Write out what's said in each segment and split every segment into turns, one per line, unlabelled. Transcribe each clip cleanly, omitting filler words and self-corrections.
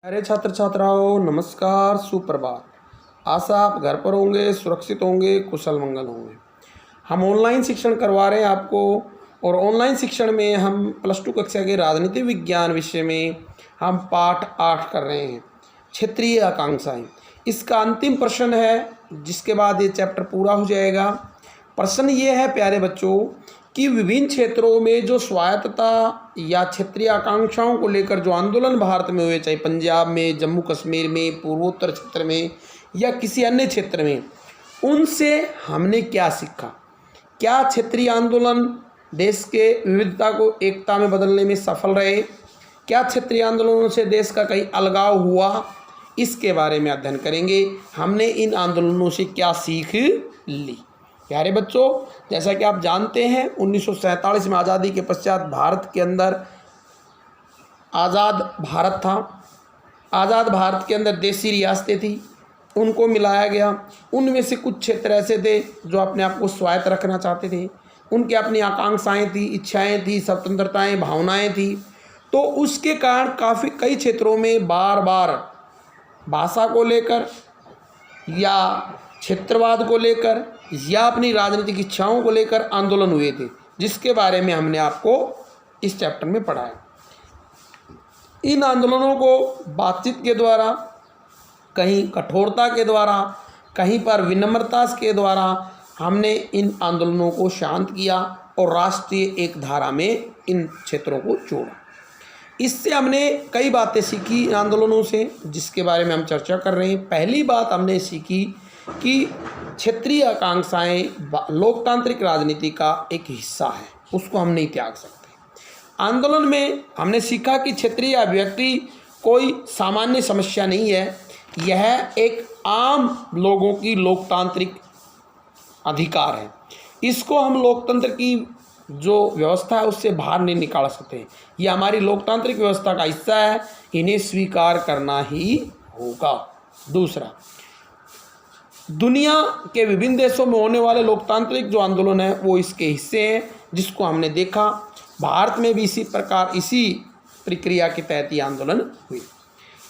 अरे छात्र छात्राओं, नमस्कार, सुप्रभात। आशा आप घर पर होंगे, सुरक्षित होंगे, कुशल मंगल होंगे। हम ऑनलाइन शिक्षण करवा रहे हैं आपको, और ऑनलाइन शिक्षण में हम +2 कक्षा के राजनीति विज्ञान विषय में हम पाठ 8 कर रहे हैं, क्षेत्रीय आकांक्षाएं। इसका अंतिम प्रश्न है, जिसके बाद ये चैप्टर पूरा हो जाएगा। प्रश्न ये है प्यारे बच्चों कि विभिन्न क्षेत्रों में जो स्वायत्तता या क्षेत्रीय आकांक्षाओं को लेकर जो आंदोलन भारत में हुए, चाहे पंजाब में, जम्मू कश्मीर में, पूर्वोत्तर क्षेत्र में या किसी अन्य क्षेत्र में, उनसे हमने क्या सीखा। क्या क्षेत्रीय आंदोलन देश के विविधता को एकता में बदलने में सफल रहे? क्या क्षेत्रीय आंदोलनों से देश का कहीं अलगाव हुआ? इसके बारे में अध्ययन करेंगे। हमने इन आंदोलनों से क्या सीख ली। प्यारे बच्चों, जैसा कि आप जानते हैं, 1947 में आज़ादी के पश्चात भारत के अंदर आज़ाद भारत था। आज़ाद भारत के अंदर देशी रियासतें थी, उनको मिलाया गया। उनमें से कुछ क्षेत्र ऐसे थे जो अपने आप को स्वायत्त रखना चाहते थे, उनकी अपनी आकांक्षाएं थी, इच्छाएं थी, स्वतंत्रताएं, भावनाएं थी। तो उसके कारण कई क्षेत्रों में बार बार भाषा को लेकर या क्षेत्रवाद को लेकर या अपनी राजनीतिक इच्छाओं को लेकर आंदोलन हुए थे, जिसके बारे में हमने आपको इस चैप्टर में पढ़ाया। इन आंदोलनों को बातचीत के द्वारा, कहीं कठोरता के द्वारा, कहीं पर विनम्रता के द्वारा हमने इन आंदोलनों को शांत किया और राष्ट्रीय एक धारा में इन क्षेत्रों को जोड़ा। इससे हमने कई बातें सीखी इन आंदोलनों से, जिसके बारे में हम चर्चा कर रहे हैं। पहली बात हमने सीखी कि क्षेत्रीय आकांक्षाएं लोकतांत्रिक राजनीति का एक हिस्सा है, उसको हम नहीं त्याग सकते। आंदोलन में हमने सीखा कि क्षेत्रीय अभिव्यक्ति कोई सामान्य समस्या नहीं है, यह एक आम लोगों की लोकतांत्रिक अधिकार है। इसको हम लोकतंत्र की जो व्यवस्था है उससे बाहर नहीं निकाल सकते। ये हमारी लोकतांत्रिक व्यवस्था का हिस्सा है, इन्हें स्वीकार करना ही होगा। दूसरा, दुनिया के विभिन्न देशों में होने वाले लोकतांत्रिक जो आंदोलन है वो इसके हिस्से हैं, जिसको हमने देखा। भारत में भी इसी प्रकार, इसी प्रक्रिया के तहत ये आंदोलन हुए।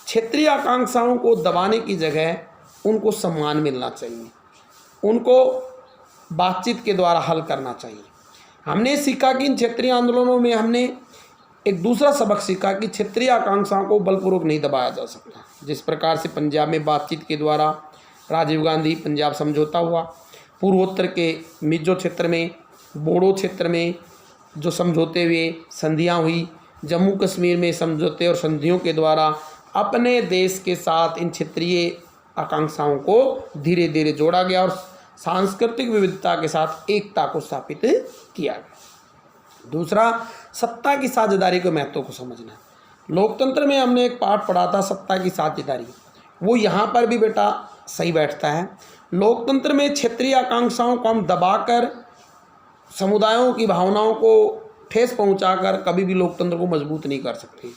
क्षेत्रीय आकांक्षाओं को दबाने की जगह उनको सम्मान मिलना चाहिए, उनको बातचीत के द्वारा हल करना चाहिए। हमने सीखा कि इन क्षेत्रीय आंदोलनों में हमने एक दूसरा सबक सीखा कि क्षेत्रीय आकांक्षाओं को बलपूर्वक नहीं दबाया जा सकता। जिस प्रकार से पंजाब में बातचीत के द्वारा राजीव गांधी पंजाब समझौता हुआ, पूर्वोत्तर के मिजो क्षेत्र में, बोडो क्षेत्र में जो समझौते हुए, संधियां हुई, जम्मू कश्मीर में समझौते और संधियों के द्वारा अपने देश के साथ इन क्षेत्रीय आकांक्षाओं को धीरे धीरे जोड़ा गया और सांस्कृतिक विविधता के साथ एकता को स्थापित किया गया। दूसरा, सत्ता की साझेदारी के महत्व को समझना। लोकतंत्र में हमने एक पाठ पढ़ा था, सत्ता की साझेदारी। वो यहाँ पर भी बेटा सही बैठता है। लोकतंत्र में क्षेत्रीय आकांक्षाओं को हम दबाकर, समुदायों की भावनाओं को ठेस पहुंचाकर कभी भी लोकतंत्र को मजबूत नहीं कर सकते।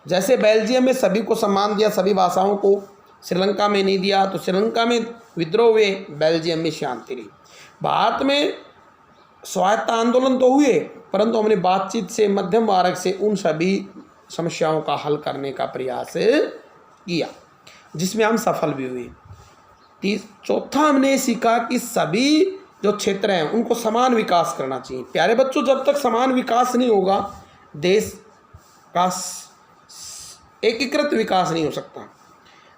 जैसे बेल्जियम में सभी को सम्मान दिया, सभी भाषाओं को, श्रीलंका में नहीं दिया, तो श्रीलंका में विद्रोह हुए, बेल्जियम में शांति रही। भारत में स्वायत्त आंदोलन तो हुए, परंतु हमने बातचीत से, मध्यम मार्ग से उन सभी समस्याओं का हल करने का प्रयास किया, जिसमें हम सफल भी हुए। चौथा, हमने सीखा कि सभी जो क्षेत्र हैं उनको समान विकास करना चाहिए। प्यारे बच्चों, जब तक समान विकास नहीं होगा, देश का एकीकृत विकास नहीं हो सकता।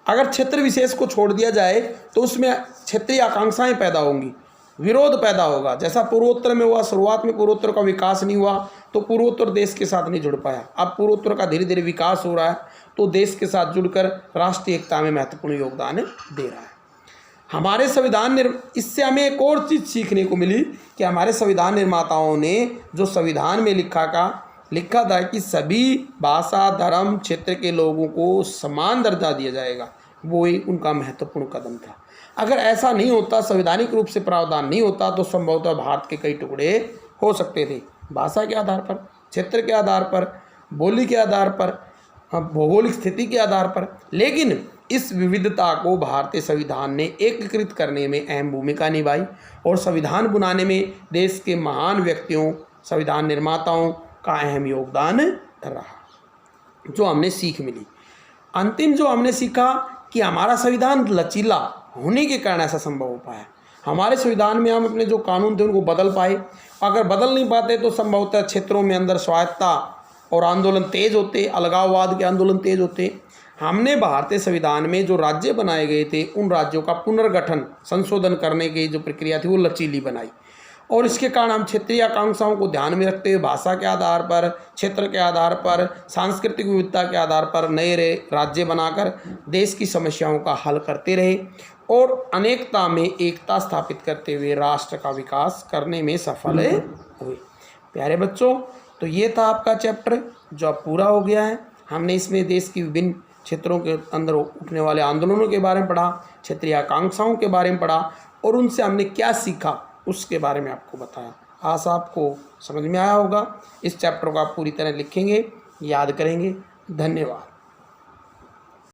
अगर क्षेत्र विशेष को छोड़ दिया जाए तो उसमें क्षेत्रीय आकांक्षाएं पैदा होंगी, विरोध पैदा होगा। जैसा पूर्वोत्तर में हुआ, शुरुआत में पूर्वोत्तर का विकास नहीं हुआ तो पूर्वोत्तर देश के साथ नहीं जुड़ पाया। अब पूर्वोत्तर का धीरे धीरे विकास हो रहा है तो देश के साथ जुड़कर राष्ट्रीय एकता में महत्वपूर्ण योगदान दे रहा है। हमारे संविधान इससे हमें एक और चीज़ सीखने को मिली कि हमारे संविधान निर्माताओं ने जो संविधान में लिखा था कि सभी भाषा, धर्म, क्षेत्र के लोगों को समान दर्जा दिया जाएगा, वो ही उनका महत्वपूर्ण कदम था। अगर ऐसा नहीं होता, संवैधानिक रूप से प्रावधान नहीं होता, तो संभवतः भारत के कई टुकड़े हो सकते थे, भाषा के आधार पर, क्षेत्र के आधार पर, बोली के आधार पर, भौगोलिक स्थिति के आधार पर। लेकिन इस विविधता को भारतीय संविधान ने एकीकृत करने में अहम भूमिका निभाई और संविधान बनाने में देश के महान व्यक्तियों, संविधान निर्माताओं का अहम योगदान रहा, जो हमने सीख मिली। अंतिम जो हमने सीखा कि हमारा संविधान लचीला होने के कारण ऐसा संभव हो पाया। हमारे संविधान में हम अपने जो कानून थे उनको बदल पाए। अगर बदल नहीं पाते तो संभवतः क्षेत्रों में अंदर स्वायत्तता और आंदोलन तेज होते, अलगाववाद के आंदोलन तेज होते। हमने भारतीय संविधान में जो राज्य बनाए गए थे उन राज्यों का पुनर्गठन, संशोधन करने की जो प्रक्रिया थी वो लचीली बनाई, और इसके कारण हम क्षेत्रीय आकांक्षाओं को ध्यान में रखते हुए भाषा के आधार पर, क्षेत्र के आधार पर, सांस्कृतिक विविधता के आधार पर नए राज्य बनाकर देश की समस्याओं का हल करते रहे और अनेकता में एकता स्थापित करते हुए राष्ट्र का विकास करने में सफल हुए। प्यारे बच्चों, तो ये था आपका चैप्टर जो अब पूरा हो गया है। हमने इसमें देश की विभिन्न क्षेत्रों के अंदर उठने वाले आंदोलनों के बारे में पढ़ा, क्षेत्रीय आकांक्षाओं के बारे में पढ़ा और उनसे हमने क्या सीखा उसके बारे में आपको बताया। आशा आपको समझ में आया होगा। इस चैप्टर को आप पूरी तरह लिखेंगे, याद करेंगे। धन्यवाद।